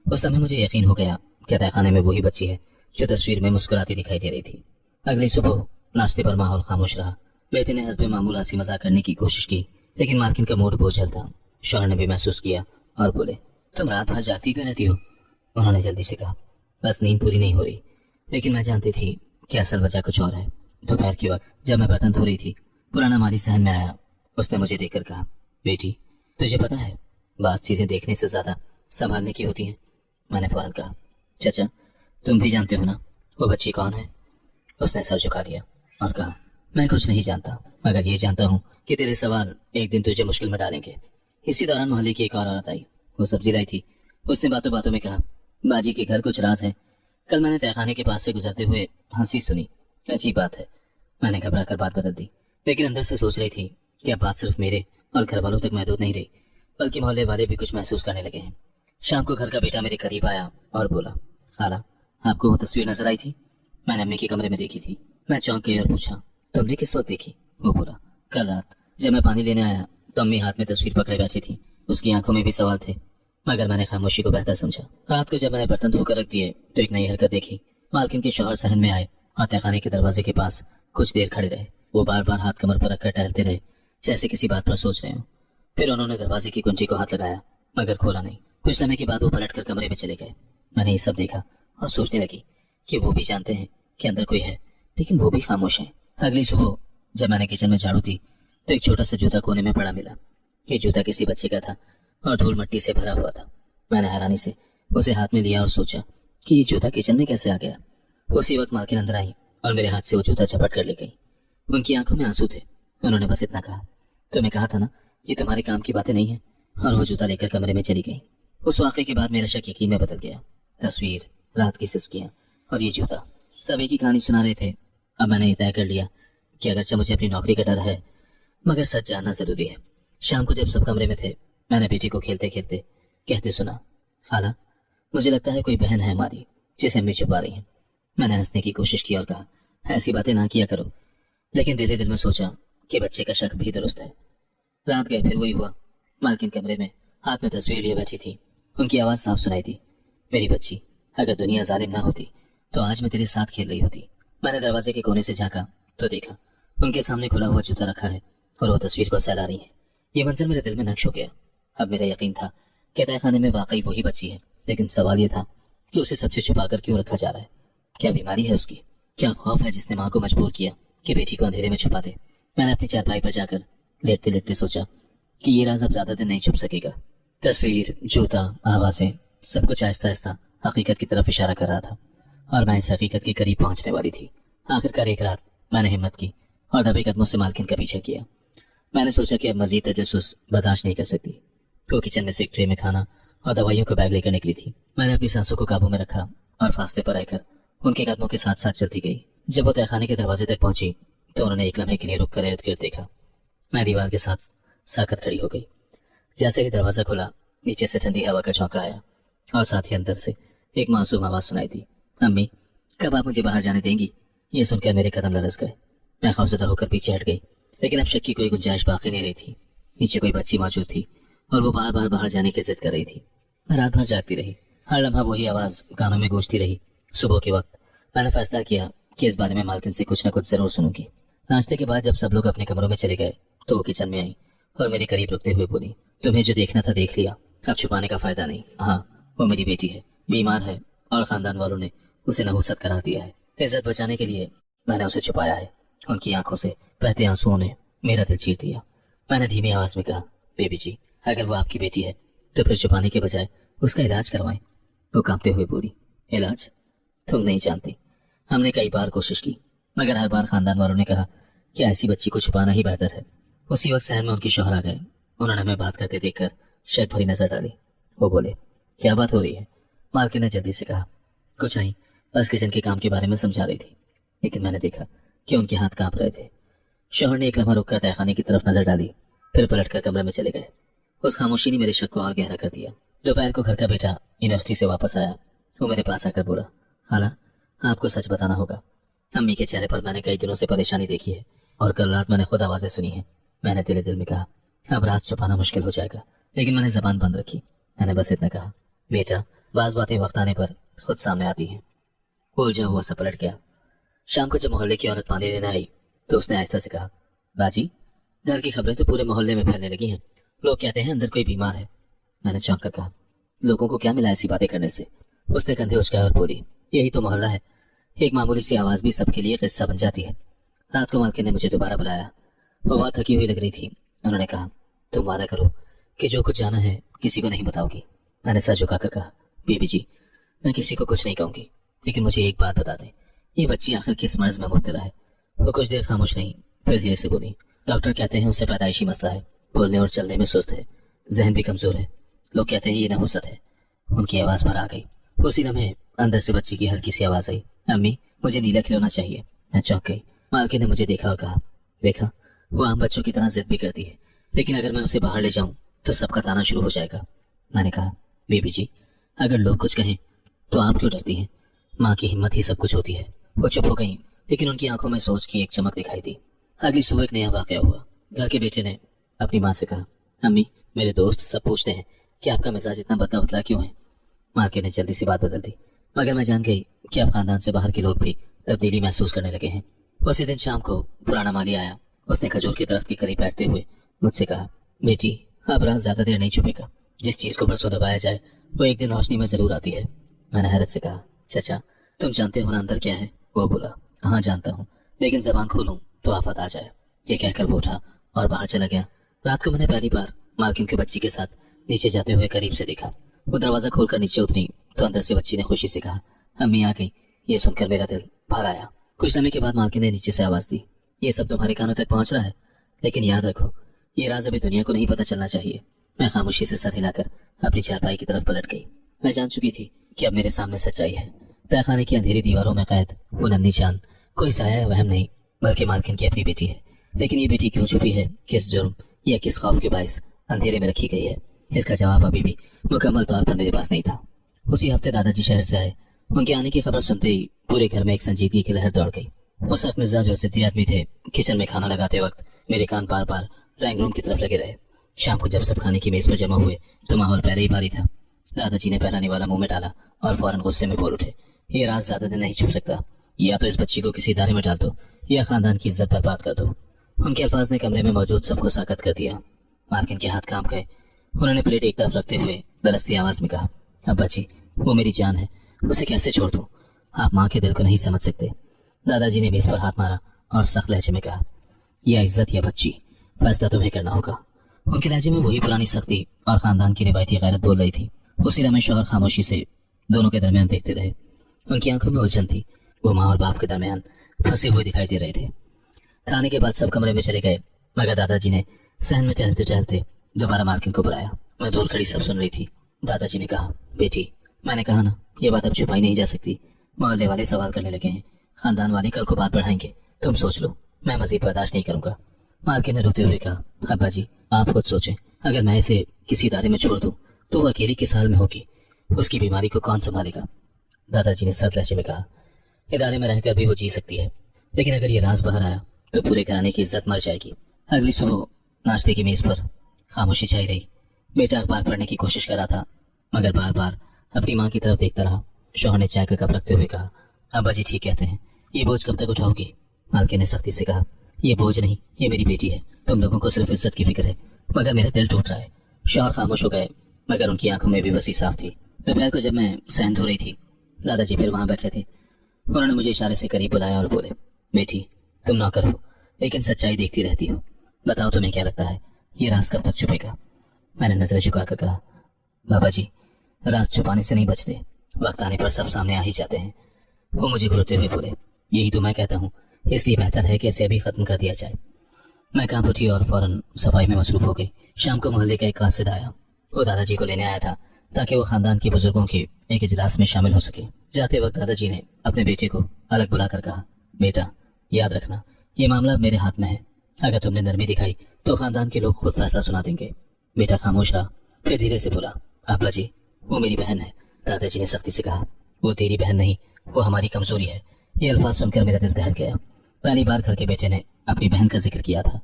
उस समय मुझे यकीन हो गया कि तहखाने में वही बच्ची है जो तस्वीर में मुस्कुराती दिखाई दे रही थी। अगली सुबह नाश्ते पर माहौल खामोश रहा। बेटे ने हस्बे मामूल हंसी मजाक करने की कोशिश की, लेकिन मालकिन का मूड बोझल था। शौहर ने भी महसूस किया और बोले, तुम रात भर जागती क्यों रहती हो? उन्होंने जल्दी से कहा, बस नींद पूरी नहीं हो रही। लेकिन मैं जानती थी कि असल वजह कुछ और है। दोपहर के वक्त जब मैं बर्तन धो रही थी, पुराना माली सहन में आया। उसने मुझे देखकर कहा, बेटी तुझे पता है बात चीजें देखने से ज्यादा संभालने की होती हैं। मैंने फौरन कहा, चाचा तुम भी जानते हो ना वो बच्ची कौन है? उसने सर झुका लिया और कहा, मैं कुछ नहीं जानता, मगर ये जानता हूँ कि तेरे सवाल एक दिन तुझे मुश्किल में डालेंगे। इसी दौरान मोहल्ले की एक और औरत आई, वो सब्जी लाई थी। उसने बातों बातों में कहा, बाजी के घर कुछ राज है। कल मैंने तहखाने के पास से गुजरते हुए हंसी सुनी, अजीब बात है। मैंने घबरा कर बात बदल दी, लेकिन अंदर से सोच रही थी कि अब बात सिर्फ मेरे और घर वालों तक महदूद नहीं रही, बल्कि मोहल्ले वाले भी कुछ महसूस करने लगे हैं। शाम को घर का बेटा मेरे करीब आया और बोला, खाला आपको वो तस्वीर नजर आई थी? मैंने अम्मी के कमरे में देखी थी। मैं चौंक गई और पूछा, तुमने किस वक्त देखी? वो बोला, कल रात जब मैं पानी लेने आया तो अम्मी हाथ में तस्वीर पकड़े बैठी थी। उसकी आंखों में भी सवाल थे, मगर मैंने खामोशी को बेहतर समझा। रात को जब मैंने बर्तन धोकर रख दिए तो एक नई हरकत देखी। मालकिन के शौहर सहन में आए और तहखाने के दरवाजे के पास कुछ देर खड़े रहे। वो बार बार हाथ कमर पर रखकर टहलते रहे, जैसे किसी बात पर सोच रहे हो। फिर उन्होंने दरवाजे की कुंजी को हाथ लगाया, मगर खोला नहीं। कुछ समय के बाद वो पलटकर कमरे में चले गए। मैंने ये सब देखा और सोचने लगी कि वो भी जानते हैं कि अंदर कोई है, लेकिन वो भी खामोश है। अगली सुबह जब मैंने किचन में झाड़ू दी तो एक छोटा सा जूता कोने में पड़ा मिला। ये जूता किसी बच्चे का था और धूल मिट्टी से भरा हुआ था। मैंने हैरानी से उसे हाथ में लिया और सोचा कि ये जूता किचन में कैसे आ गया। उसी वक्त मालकिन अंदर आई और मेरे हाथ से वो जूता झपट कर ले गई। उनकी आंखों में आंसू थे। उन्होंने बस इतना कहा, तो मैं कहा था ना ये तुम्हारे काम की बातें नहीं है, और वो जूता लेकर कमरे में चली गई। उस वाक़े के बाद मेरा शक यकीन में बदल गया। तस्वीर, रात की सिसकियां और ये जूता, सब एक ही कहानी सुना रहे थे। अब मैंने ये तय कर लिया कि अगरचे मुझे अपनी नौकरी का डर है, मगर सच जानना जरूरी है। शाम को जब सब कमरे में थे, मैंने बेटी को खेलते खेलते कहते सुना, खाला मुझे लगता है कोई बहन है हमारी जिसे अम्मी छुपा रही है। मैंने हंसने की कोशिश की और कहा, ऐसी बातें ना किया करो, लेकिन दिल ही दिल में सोचा कि बच्चे का शक भी दुरुस्त है। रात गए फिर वही हुआ। मालकिन कमरे में हाथ में तस्वीर लिए बैठी थी। उनकी आवाज साफ सुनाई थी, मेरी बच्ची अगर दुनिया जालिम ना होती तो आज मैं तेरे साथ खेल रही होती। मैंने दरवाजे के कोने से झांका तो देखा उनके सामने खुला हुआ जूता रखा है और वो तस्वीर को सहला रही है। ये मंजर मेरे दिल में नक्श हो गया। अब मेरा यकीन था कि तहखाने में वाकई वही बच्ची है, लेकिन सवाल ये था कि उसे सबसे छुपा कर क्यों रखा जा रहा है। क्या बीमारी है उसकी? क्या खौफ है जिसने माँ को मजबूर किया कि बेटी को अंधेरे में छुपा दे? मैंने अपनी चारपाई पर जाकर लेटते लेटते सोचा कि ये राज अब ज्यादा दिन नहीं छुप सकेगा। तस्वीर, जूता, आवाजें, सब कुछ आहिस्ता आहिस्ता हकीकत की तरफ इशारा कर रहा था और मैं इस हकीकत के करीब पहुंचने वाली थी। आखिरकार एक रात मैंने हिम्मत की और दबे कदमों से मालकिन का पीछा किया। मैंने सोचा कि अब मजीद तजस्सुस बर्दाश्त नहीं कर सकती। वो किचन में से एक ट्रे में खाना और दवाइयों का बैग लेकर निकली थी। मैंने अपनी सांसों को काबू में रखा और फासले पर रहकर उनके कदमों के साथ साथ चलती गई। जब वो तहखाने के दरवाजे तक पहुंची तो उन्होंने एक लम्हे के लिए रुक कर इर्द गिर्द देखा। मैं दीवार के साथ साकत खड़ी हो गई। जैसे ही दरवाजा खुला, नीचे से ठंडी हवा का झोंका आया और साथ ही अंदर से एक मासूम आवाज सुनाई दी, अम्मी कब आप मुझे बाहर जाने देंगी? ये सुनकर मेरे कदम लरस गए। मैं खौफजदा होकर पीछे हट गई, लेकिन अब शक की कोई गुंजाइश बाकी नहीं रही थी। नीचे कोई बच्ची मौजूद थी और वो बार बार बाहर जाने की जिद कर रही थी। मैं रात भर जागती रही, हर लम्हा वही आवाज कानों में गूंजती रही। सुबह के वक्त मैंने फैसला किया कि इस बारे में मालकिन से कुछ न कुछ जरूर सुनूंगी। नाश्ते के बाद जब सब लोग अपने कमरों में चले गए तो वो किचन में आई और मेरे करीब रुकते हुए बोली, तुम्हें जो देखना था देख लिया, अब छुपाने का फायदा नहीं। हाँ, वो मेरी बेटी है, बीमार है और खानदान वालों ने उसे नहुसत करार दिया है। इज्जत बचाने के लिए मैंने उसे छुपाया है। उनकी आंखों से बहते आंसुओं ने मेरा दिल चीर दिया। मैंने धीमी आवाज में कहा, बेबी जी अगर वो आपकी बेटी है तो फिर छुपाने के बजाय उसका इलाज करवाएं। वो कांपते हुए बोली, इलाज? तुम नहीं जानती, हमने कई बार कोशिश की मगर हर बार खानदान वालों ने कहा कि ऐसी बच्ची को छुपाना ही बेहतर है। उसी वक्त सहन में उनकी शौहर आ गए। उन्होंने हमें बात करते देखकर शक भरी नजर डाली। वो बोले, क्या बात हो रही है? मालकिन ने जल्दी से कहा, कुछ नहीं, बस किचन के काम के बारे में समझा रही थी। लेकिन मैंने देखा कि उनके हाथ कांप रहे थे। शौहर ने एक लम्हा रुककर तहखाने की तरफ नजर डाली, फिर पलटकर कमरे में चले गए। उस खामोशी ने मेरे शक को और गहरा कर दिया। दोपहर को घर का बेटा यूनिवर्सिटी से वापस आया। वो मेरे पास आकर बोला, खाला आपको सच बताना होगा, अम्मी के चेहरे पर मैंने कई दिनों से परेशानी देखी है और कल रात मैंने खुद आवाजें सुनी है। मैंने दिल दिल में कहा, अब राज छुपाना मुश्किल हो जाएगा, लेकिन मैंने जबान बंद रखी। मैंने बस इतना कहा, बेटा बाज बातें वक्त आने पर खुद सामने आती हैं। वो उलझा हुआ सा पलट गया। शाम को जब मोहल्ले की औरत पानी लेने आई तो उसने आहिस्ता से कहा, बाजी घर की खबरें तो पूरे मोहल्ले में फैलने लगी हैं, लोग कहते हैं अंदर कोई बीमार है। मैंने चौंक कर कहा, लोगों को क्या मिला ऐसी बातें करने से? उसने कंधे उचकाए और बोली, यही तो मोहल्ला है, एक मामूली सी आवाज भी सबके लिए किस्सा बन जाती है। रात को मालकिन ने मुझे दोबारा बुलाया। वो बहुत थकी हुई लग रही थी। उन्होंने कहा, तुम वादा करो कि जो कुछ जाना है किसी को नहीं बताओगी। मैंने सर झुकाकर कहा, बीबी जी मैं किसी को कुछ नहीं कहूंगी, लेकिन मुझे एक बात बता दें, ये बच्ची आखिर किस मर्ज में मुब्तला है? वो कुछ देर खामोश नहीं, फिर धीरे से बोली, डॉक्टर कहते हैं उससे पैदाइशी मसला है, बोलने और चलने में सुस्त है, जहन भी कमजोर है, लोग कहते हैं ये नहुसत है। उनकी आवाज भर आ गई। उसी लम्हे अंदर से बच्ची की हल्की सी आवाज आई, अम्मी मुझे नीला खिलौना चाहिए। मैं चौंक गई। मालकिन ने मुझे देखा और कहा, देखा वो आम बच्चों की तरह जिद भी करती है, लेकिन अगर मैं उसे बाहर ले जाऊं तो सबका ताना शुरू हो जाएगा। मैंने कहा, बीबी जी अगर लोग कुछ कहें तो आप क्यों डरती हैं? माँ की हिम्मत ही सब कुछ होती है। वो चुप हो गई, लेकिन उनकी आंखों में सोच की एक चमक दिखाई दी। अगली सुबह एक नया वाकया हुआ। घर के बेटे ने अपनी माँ से कहा, अम्मी मेरे दोस्त सब पूछते हैं कि आपका मिजाज इतना बदला बदला क्यों है। मालकिन ने जल्दी सी बात बदल दी, मगर मैं जान गई कि अब खानदान से बाहर के लोग भी तब्दीली महसूस करने लगे हैं। उसी दिन शाम को पुराना माली आया। उसने खजूर के दरख्त के करीब बैठते हुए मुझसे कहा, बेटी अब राज ज्यादा देर नहीं छुपेगा, जिस चीज को बरसों दबाया जाए वो एक दिन रोशनी में जरूर आती है। मैंने हैरत से कहा, चाचा तुम जानते हो ना अंदर क्या है? वो बोला, हाँ जानता हूँ, लेकिन जबान खोलूं तो आफत आ जाए। ये कहकर वो उठा और बाहर चला गया। रात को मैंने पहली बार मालकिन के बच्ची के साथ नीचे जाते हुए करीब से देखा। वो दरवाजा खोलकर नीचे उतरी तो अंदर से बच्ची ने खुशी से कहा, अम्मी आ गई। ये सुनकर मेरा दिल भर आया। कुछ समय के बाद मालकिन ने नीचे से आवाज दी, ये सब तुम्हारे कानों तक पहुंच रहा है, लेकिन याद रखो ये राज अभी दुनिया को नहीं पता चलना चाहिए। मैं खामोशी से सर हिलाकर अपनी चारपाई की तरफ पलट गई। मैं जान चुकी थी कि अब मेरे सामने सच्चाई है। तहखाने की अंधेरी दीवारों में कैद वो नन्ही चांद कोई साया या वहम नहीं, बल्कि मालकिन की अपनी बेटी है। लेकिन ये बेटी क्यों छुपी है, किस जुर्म या किस खौफ के बायस अंधेरे में रखी गई है, इसका जवाब अभी भी मुकम्मल तौर पर मेरे पास नहीं था। उसी हफ्ते दादाजी शहर से आए। उनके आने की खबर सुनते ही पूरे घर में एक संजीदगी की लहर दौड़ गई। वो सख्त मिजाज और जिद्दी आदमी थे। किचन में खाना लगाते वक्त मेरे कान बार बार ड्राइंग रूम की तरफ लगे रहे। शाम को जब सब खाने की मेज पर जमा हुए तो माहौल पहले ही भारी था। दादाजी ने पहला निवाला मुंह में डाला और फौरन गुस्से में बोल उठे, یہ راز زیادہ دن نہیں چھپ سکتا. یا تو اس بچی کو کسی ادارے میں ڈال دو یا خاندان کی عزت برباد کر دو. ان کے الفاظ نے کمرے میں موجود سب کو ساکت کر دیا. مالکن کے ہاتھ کانپ گئے. انہوں نے پلیٹ ایک طرف رکھتے ہوئے درستی آواز میں کہا, ابا جی وہ میری جان ہے, اسے کیسے چھوڑ دوں؟ آپ ماں کے دل کو نہیں سمجھ سکتے. دادا جی نے میز پر ہاتھ مارا اور سخت لہجے میں کہا, یا عزت یا بچی, فیصلہ تمہیں کرنا ہوگا. ان کے لہجے میں وہی پرانی سختی اور خاندان کی روایتی غیرت بول رہی تھی. اسی لمحے شوہر خاموشی سے دونوں کے درمیان دیکھتے رہے. ان کی آنکھوں میں الجھن تھی. وہ ماں اور باپ کے درمیان پھنسے ہوئے دکھائی دے رہے تھے. کھانے کے بعد سب کمرے میں چلے گئے مگر دادا جی نے صحن میں چہلتے چہلتے دوبارہ مالکن کو بلایا. میں دور کھڑی سب سن رہی تھی. دادا جی نے کہا, بیٹی میں نے کہا نا یہ بات اب چھپائی نہیں جا سکتی. محلے والے سوال کرنے لگے ہیں, خاندان والے کل کو بات بڑھائیں گے. تم سوچ لو, میں مزید برداشت نہیں کروں گا. مالکن نے روتے ہوئے کہا, ابا جی آپ خود سوچیں, اگر میں اسے کسی ادارے میں چھوڑ دوں تو وہ اکیلی کس حال میں ہوگی؟ اس کی بیماری کو کون سنبھالے گا؟ دادا جی نے سخت لہجے میں کہا, ادارے میں رہ کر بھی وہ جی سکتی ہے, لیکن اگر یہ راز باہر آیا تو پورے گھرانے کی عزت مر جائے گی. اگلی صبح ناشتے کی میز پر خاموشی چھائی رہی. بیٹا اخبار پڑھنے کی کوشش کر رہا تھا مگر بار بار اپنی ماں کی طرف دیکھتا رہا. شوہر نے چائے کا کپ رکھتے ہوئے کہا, ابا جی ٹھیک کہتے ہیں, یہ بوجھ کب تک اٹھاؤ گی؟ مالکن نے سختی سے کہا, یہ بوجھ نہیں, یہ میری بیٹی ہے. تم لوگوں کو صرف عزت کی فکر ہے مگر میرا دل ٹوٹ رہا ہے. شوہر خاموش ہو گئے مگر ان کی آنکھوں میں بھی وسیع صاف تھی. دوپہر کو جب میں صحن دھو رہی تھی, دادا جی پھر وہاں بیٹھے تھے. انہوں نے مجھے اشارے سے قریب بلایا اور بولے, بیٹی تم نوکر ہو لیکن سچائی دیکھتی رہتی ہو. بتاؤ تمہیں کیا لگتا ہے یہ راز کب تک چھپے گا؟ میں نے نظریں جھکا کر کہا, بابا جی راز چھپانے سے نہیں بچتے, وقت آنے پر سب سامنے آ ہی جاتے ہیں. وہ مجھے گھورتے ہوئے بولے, یہی تو میں کہتا ہوں, اس لیے بہتر ہے کہ اسے ابھی ختم کر دیا جائے. میں کانپ اٹھی اور فوراً صفائی میں مصروف ہو گئی. شام کو محلے کا ایک قاصد آیا. وہ دادا جی کو لینے آیا تھا تاکہ وہ خاندان کے بزرگوں کے ایک اجلاس میں شامل ہو سکے. جاتے وقت دادا جی نے اپنے بیٹے کو الگ بلا کر کہا, بیٹا یاد رکھنا یہ معاملہ میرے ہاتھ میں ہے, اگر تم نے نرمی دکھائی تو خاندان کے لوگ خود فیصلہ سنا دیں گے. بیٹا خاموش رہا, پھر دھیرے سے بولا, ابا جی وہ میری بہن ہے. دادا جی نے سختی سے کہا, وہ تیری بہن نہیں, وہ ہماری کمزوری ہے. یہ الفاظ سن کر میرا دل دہل گیا. پہلی بار گھر کے بیٹے نے اپنی بہن کا ذکر کیا تھا.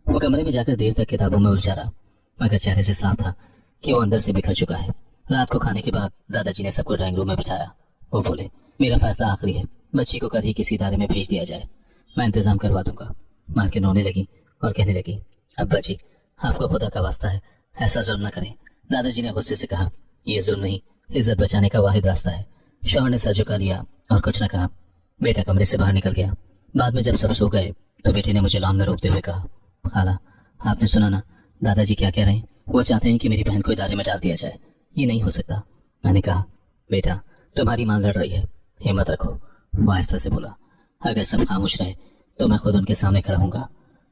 وہ کمرے میں جا کر دیر تک کتابوں میں الجھا رہا مگر چہرے سے صاف تھا کہ وہ اندر سے بکھر چکا ہے. رات کو کھانے کے بعد دادا جی نے سب کو ڈرائنگ روم میں بٹھایا. وہ بولے, میرا فیصلہ آخری ہے, بچی کو کل ہی کسی ادارے میں بھیج دیا جائے, میں انتظام کروا دوں گا. مالکن رونے لگی اور کہنے لگی, ابا جی آپ کو خدا کا واسطہ ہے ایسا ظلم نہ کریں. دادا جی نے غصے سے کہا, یہ ظلم نہیں, عزت بچانے کا واحد راستہ ہے. شوہر نے سر جھکا لیا اور کچھ نہ کہا. بیٹا کمرے سے باہر نکل گیا. بعد میں جب سب سو گئے تو بیٹے نے مجھے لان میں روکتے ہوئے کہا, خالہ آپ نے سنا نا دادا جی کیا کہہ رہے ہیں؟ وہ چاہتے ہیں کہ میری بہن کو ادارے میں ڈال دیا جائے. یہ نہیں ہو سکتا. میں نے کہا, بیٹا تمہاری ماں لڑ رہی ہے, ہمت رکھو. وہ آہستہ سے بولا, اگر سب خاموش رہے تو میں خود ان کے سامنے کھڑا ہوں گا.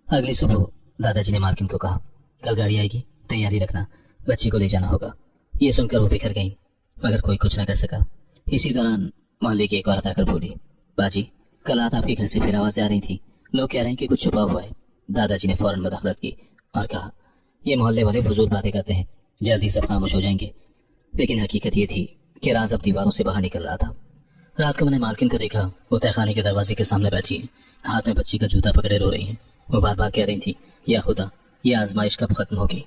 اگلی صبح دادا جی نے مالکن کو کہا, کل گاڑی آئے گی, تیاری رکھنا, بچی کو لے جانا ہوگا. یہ سن کر وہ بکھر گئیں مگر کوئی کچھ نہ کر سکا. اسی دوران محلے کی ایک عورت آ کر بولی, باجی کل رات آپ کے گھر سے پھر آوازیں آ رہی تھی, لوگ کہہ رہے ہیں کہ کچھ چھپا ہوا ہے. دادا جی نے فوراً مداخلت کی اور کہا, یہ محلے والے فضول باتیں کرتے ہیں, جلدی سب خاموش ہو جائیں گے. لیکن حقیقت یہ تھی کہ راز اب دیواروں سے باہر نکل رہا تھا. رات کو میں نے مالکن کو دیکھا, وہ تہہ خانے کے دروازے کے سامنے بیٹھی ہیں, ہاتھ میں بچی کا جوتا پکڑے رو رہی ہیں. وہ بار بار کہہ رہی تھی, یا خدا یہ آزمائش کب ختم ہوگی.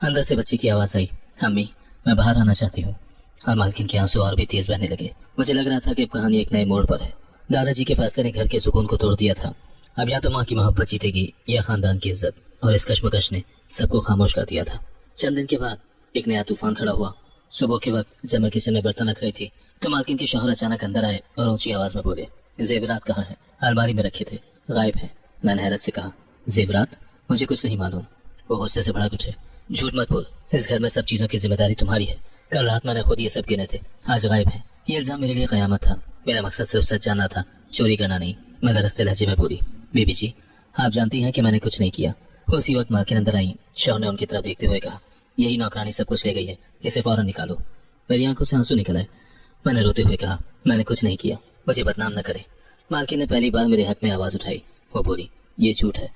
اندر سے بچی کی آواز آئی, امی میں باہر آنا چاہتی ہوں. اور مالکن کے آنسو اور بھی تیز بہنے لگے. مجھے لگ رہا تھا کہ اب کہانی ایک نئے موڑ پر ہے. دادا جی کے فیصلے نے گھر کے سکون کو توڑ دیا تھا. اب یا تو ماں کی محبت جیتے گی یا خاندان کی عزت, اور اس کشمکش نے سب کو خاموش کر دیا تھا. چند دن کے بعد ایک نیا طوفان کھڑا ہوا. صبح کے وقت جب میں کچن میں برتن رکھ رہی تھی تو مالکن کے شوہر اچانک اندر آئے اور اونچی آواز میں بولے, زیورات کہاں ہیں؟ الماری میں رکھے تھے, غائب ہیں. میں نے حیرت سے کہا, زیورات؟ مجھے کچھ نہیں معلوم. وہ غصے سے بڑا کچھ ہے, جھوٹ مت بول, اس گھر میں سب چیزوں کی ذمہ داری تمہاری ہے. کل رات میں نے خود یہ سب گنے تھے, آج غائب ہیں. یہ الزام میرے لیے قیامت تھا. میرا مقصد صرف سچ جاننا تھا, چوری کرنا نہیں. میں درستے لہجے میں بولی, بی بی جی آپ جانتی ہیں کہ میں نے کچھ نہیں کیا. اسی وقت مالکن اندر آئی. شوہر نے ان کی طرف دیکھتے ہوئے کہا, یہی نوکرانی سب کچھ لے گئی ہے, اسے فوراً نکالو. میری آنکھوں سے آنسو نکل آئے. میں نے روتے ہوئے کہا, میں نے کچھ نہیں کیا, مجھے بدنام نہ کرے. مالکن نے پہلی بار میرے حق میں آواز اٹھائی. وہ بولی, یہ جھوٹ ہے,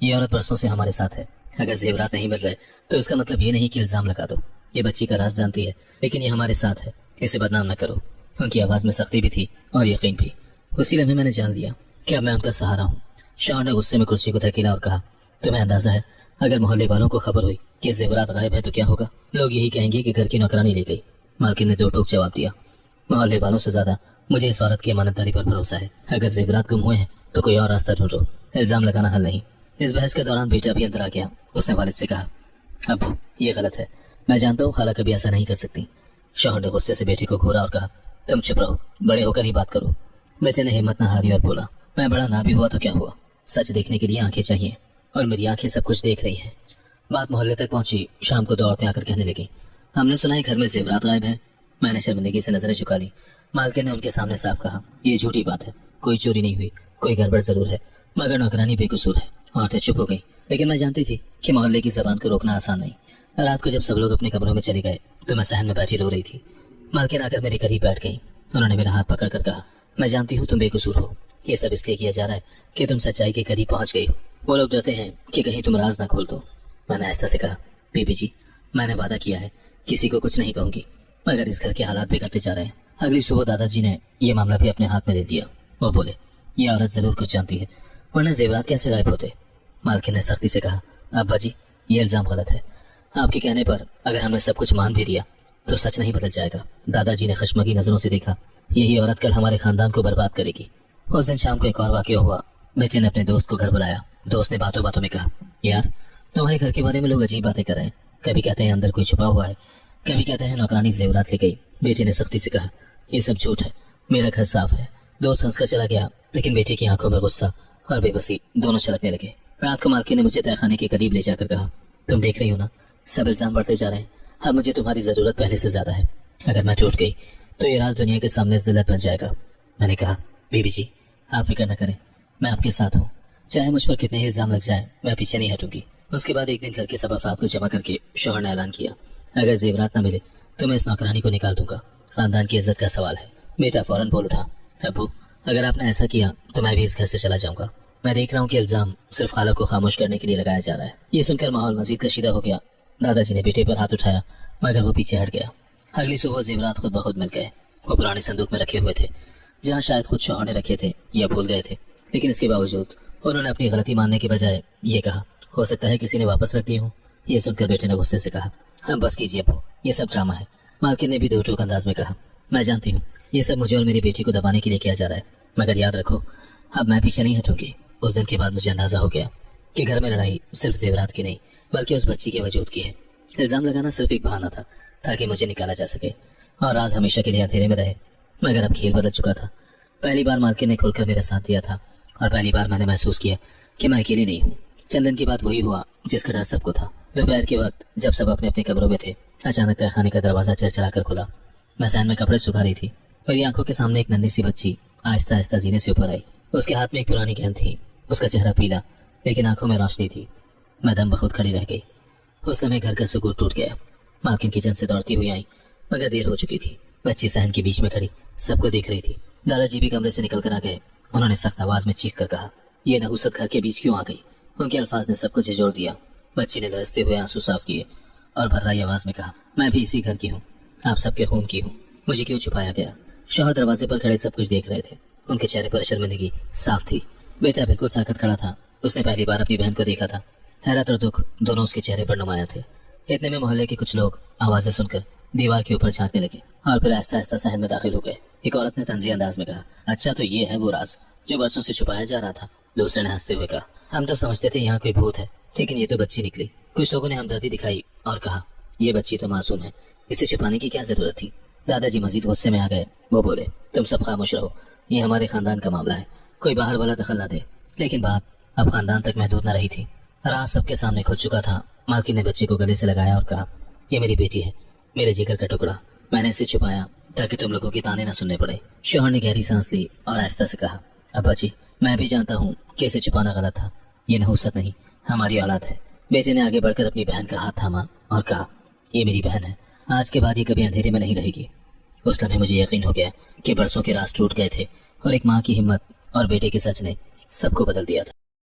یہ عورت برسوں سے ہمارے ساتھ ہے. اگر زیورات نہیں مل رہے تو اس کا مطلب یہ نہیں کہ الزام لگا دو. یہ بچی کا راز جانتی ہے لیکن یہ ہمارے ساتھ ہے, اسے بدنام نہ کرو. ان کی آواز میں سختی بھی تھی اور یقین بھی. اسی لمحے میں نے جان لیا کہ اب میں ان کا سہارا ہوں. شوہر نے غصے میں کرسی کو دھکیلا اور کہا, تمہیں اندازہ ہے اگر محلے والوں کو خبر ہوئی کہ زیورات غائب ہے تو کیا ہوگا؟ لوگ یہی کہیں گے کہ گھر کی نوکرانی لے گئی. مالکن نے دو ٹوک جواب دیا, محلے والوں سے زیادہ مجھے اس عورت کی امانتداری پر بھروسہ ہے. اگر زیورات گم ہوئے ہیں تو کوئی اور راستہ ڈھونڈو. الزام لگانا حل نہیں. اس بحث کے دوران بیٹا بھی اندر آ گیا. اس نے والد سے کہا ابو یہ غلط ہے. میں جانتا ہوں خالہ کبھی ایسا نہیں کر سکتی. شوہر نے غصے سے بیٹی کو گھورا اور کہا تم چپ رہو, بڑے ہو کر ہی بات کرو. بیٹے نے ہمت نہ ہاری اور بولا میں بڑا نہ بھی ہوا تو کیا ہوا, سچ دیکھنے کے لیے آنکھیں چاہیے اور میری آنکھیں سب کچھ دیکھ رہی ہیں. بات محلے تک پہنچی. شام کو 2 عورتیں آ کر کہنے لگیں ہم نے سنا ہے گھر میں زیورات غائب ہیں. میں نے شرمندگی سے نظریں جھکا لی. مالکن نے ان کے سامنے صاف کہا یہ جھوٹی بات ہے, کوئی چوری نہیں ہوئی, کوئی گڑبڑ ضرور ہے مگر نوکرانی بے قصور ہے. عورتیں چپ ہو گئیں, لیکن میں جانتی تھی کہ محلے کی زبان کو روکنا آسان نہیں. رات کو جب سب لوگ اپنے کمروں میں چلے گئے تو میں صحن میں بیٹھی رو رہی تھی. مالکن آ کر میرے قریب بیٹھ گئی. انہوں نے میرا ہاتھ پکڑ کر کہا میں جانتی ہوں تم بے قصور ہو. یہ سب اس لیے کیا جا رہا ہے کہ تم سچائی کے قریب پہنچ گئی ہو. وہ لوگ ڈرتے ہیں کہ کہیں تم راز نہ کھول دو. میں نے آہستہ سے کہا بی بی جی میں نے وعدہ کیا ہے کسی کو کچھ نہیں کہوں گی, مگر اس گھر کے حالات بگڑتے جا رہے ہیں. اگلی صبح دادا جی نے یہ معاملہ بھی اپنے ہاتھ میں لے لیا. وہ بولے یہ عورت ضرور کچھ جانتی ہے ورنہ زیورات کیسے غائب ہوتے. مالکن نے سختی سے کہا ابا جی یہ الزام غلط ہے. آپ کے کہنے پر اگر ہم نے سب کچھ مان بھی لیا تو سچ نہیں بدل جائے گا. دادا جی نے خشمگی نظروں سے دیکھا. یہی عورت کل ہمارے خاندان کو برباد کرے گی. اس دن شام کو ایک اور واقعہ ہوا. بیٹے نے اپنے دوست کو گھر بلایا. دوست نے باتوں باتوں میں کہا یار تمہارے گھر کے بارے میں لوگ عجیب باتیں کر رہے ہیں. کبھی کہتے ہیں اندر کوئی چھپا ہوا ہے, کبھی کہتے ہیں نوکرانی زیورات لے گئی. بیٹے نے سختی سے کہا یہ سب جھوٹ ہے, میرا گھر صاف ہے. دوست ہنس کر چلا گیا, لیکن بیٹے کی آنکھوں میں غصہ اور بے بسی دونوں چھلکنے لگے. رات کو مالکن نے مجھے تہہ خانے کے قریب لے جا کر کہا تم دیکھ رہی ہو نا سب الزام بڑھتے جا رہے ہیں. اب مجھے تمہاری ضرورت پہلے سے زیادہ ہے. اگر میں ٹوٹ گئی تو یہ راز دنیا کے سامنے ذلت بن جائے گا. میں نے کہا بی بی جی آپ فکر نہ کریں, میں آپ کے ساتھ ہوں. چاہے مجھ پر کتنے ہی الزام لگ جائیں میں پیچھے نہیں ہٹوں گی. اس کے بعد ایک دن گھر کے سب افراد کو جمع کر کے شوہر نے اعلان کیا اگر زیورات نہ ملے تو میں اس نوکرانی کو نکال دوں گا. خاندان کی عزت کا سوال ہے. بیٹا فوراً بول اٹھا ابو اگر آپ نے ایسا کیا تو میں بھی اس گھر سے چلا جاؤں گا. میں دیکھ رہا ہوں کہ الزام صرف خالہ کو خاموش کرنے کے لیے لگایا جا رہا ہے. یہ سن کر ماحول مزید کشیدہ ہو گیا. دادا جی نے بیٹے پر ہاتھ اٹھایا مگر وہ پیچھے ہٹ گیا. اگلی صبح زیورات خود بخود مل گئے. وہ پرانے صندوق میں رکھے ہوئے تھے جہاں شاید خود شوہر نے رکھے تھے یا بھول گئے تھے, لیکن اس کے باوجود انہوں نے اپنی غلطی ماننے کے بجائے یہ کہا ہو سکتا ہے کسی نے واپس رکھ دی ہوں. یہ سن کر بیٹے نے غصے سے کہا ہاں بس کیجیے ابو یہ سب ڈرامہ ہے. مالکن نے بھی دو ٹوک انداز میں کہا میں جانتی ہوں یہ سب مجھے اور میری بیٹی کو دبانے کے لیے کیا جا رہا ہے, مگر یاد رکھو اب میں پیچھے نہیں ہٹوں گی. اس دن کے بعد مجھے اندازہ ہو گیا کہ گھر میں لڑائی صرف زیورات کی نہیں بلکہ اس بچی کے وجود کی ہے. الزام لگانا صرف ایک بہانہ تھا تاکہ مجھے نکالا جا سکے اور راز ہمیشہ کے لیے اندھیرے میں رہے. مگر اب کھیل بدل چکا تھا. پہلی بار مالکن نے کھل کر میرا ساتھ دیا تھا اور پہلی بار میں نے محسوس کیا کہ میں اکیلی نہیں ہوں. چند دن کے بعد وہی ہوا جس کا ڈر سب کو تھا. دوپہر کے وقت جب سب اپنے اپنے کمروں میں تھے اچانک تہہ خانے کا دروازہ چرچرا کر کھلا. میں صحن میں کپڑے سکھا رہی تھی. میری آنکھوں کے سامنے ایک ننھی سی بچی آہستہ آہستہ زینے سے اوپر آئی. اس کے ہاتھ میں ایک پرانی گیند تھی. اس کا چہرہ پیلا لیکن آنکھوں میں روشنی تھی. میں دم بخود کھڑی رہ گئی. اس لمحے گھر کا سکون ٹوٹ گیا. مالکن کچن سے دوڑتی ہوئی آئی مگر دیر ہو چکی تھی. بچی صحن کے بیچ میں کھڑی سب کو دیکھ رہی تھی. دادا جی بھی کمرے سے نکل کر آ گئے. انہوں نے سخت آواز میں چیخ کر کہا یہ نحوست گھر کے بیچ کیوں آ گئی. ان کے الفاظ نے سب کو جھنجھوڑ دیا. بچی نے لرزتے ہوئے آنسو صاف کیے اور بھررائی آواز میں کہا میں بھی اسی گھر کی ہوں, آپ سب کے خون کی ہوں, مجھے کیوں چھپایا گیا. شوہر دروازے پر کھڑے سب کچھ دیکھ رہے تھے. ان کے چہرے پر شرمندگی صاف تھی. بیٹا بالکل ساکت کھڑا تھا. اس نے پہلی بار اپنی بہن کو دیکھا تھا. حیرت اور دکھ دونوں اس کے چہرے پر نمایاں تھے. اتنے میں محلے کے کچھ لوگ آوازیں سن کر دیوار کے اوپر جھانکنے لگے اور پھر آہستہ آہستہ صحن میں داخل ہو گئے. ایک عورت نے طنزی انداز میں کہا اچھا تو یہ ہے وہ راز جو برسوں سے چھپایا جا رہا تھا. دوسرے نے ہنستے ہوئے کہا ہم تو سمجھتے تھے یہاں کوئی بھوت ہے لیکن یہ تو بچی نکلی. کچھ لوگوں نے ہمدردی دکھائی اور کہا یہ بچی تو معصوم ہے, اسے چھپانے کی کیا ضرورت تھی. دادا جی مزید غصے میں آ گئے. وہ بولے تم سب خاموش رہو, یہ ہمارے خاندان کا معاملہ ہے, کوئی باہر والا دخل نہ دے. لیکن بات اب خاندان تک محدود نہ رہی تھی. راز سب کے سامنے کھل چکا تھا. مالکن نے بچے کو گلے سے لگایا اور کہا یہ میری بیٹی ہے, میرے جگر کا ٹکڑا. میں نے اسے چھپایا تاکہ تم لوگوں کی تانے نہ سننے پڑے. شوہر نے گہری سانس لی اور آہستہ سے کہا ابا جی میں بھی جانتا ہوں کہ اسے چھپانا غلط تھا. یہ نحوست نہیں ہماری اولاد ہے. بیٹے نے آگے بڑھ کر اپنی بہن کا ہاتھ تھاما اور کہا یہ میری بہن ہے, آج کے بعد یہ کبھی اندھیرے میں نہیں رہے گی. اس لمحے مجھے یقین ہو گیا کہ برسوں کے راز ٹوٹ گئے تھے اور ایک ماں کی ہمت اور بیٹے کے سچ نے سب کو بدل دیا تھا.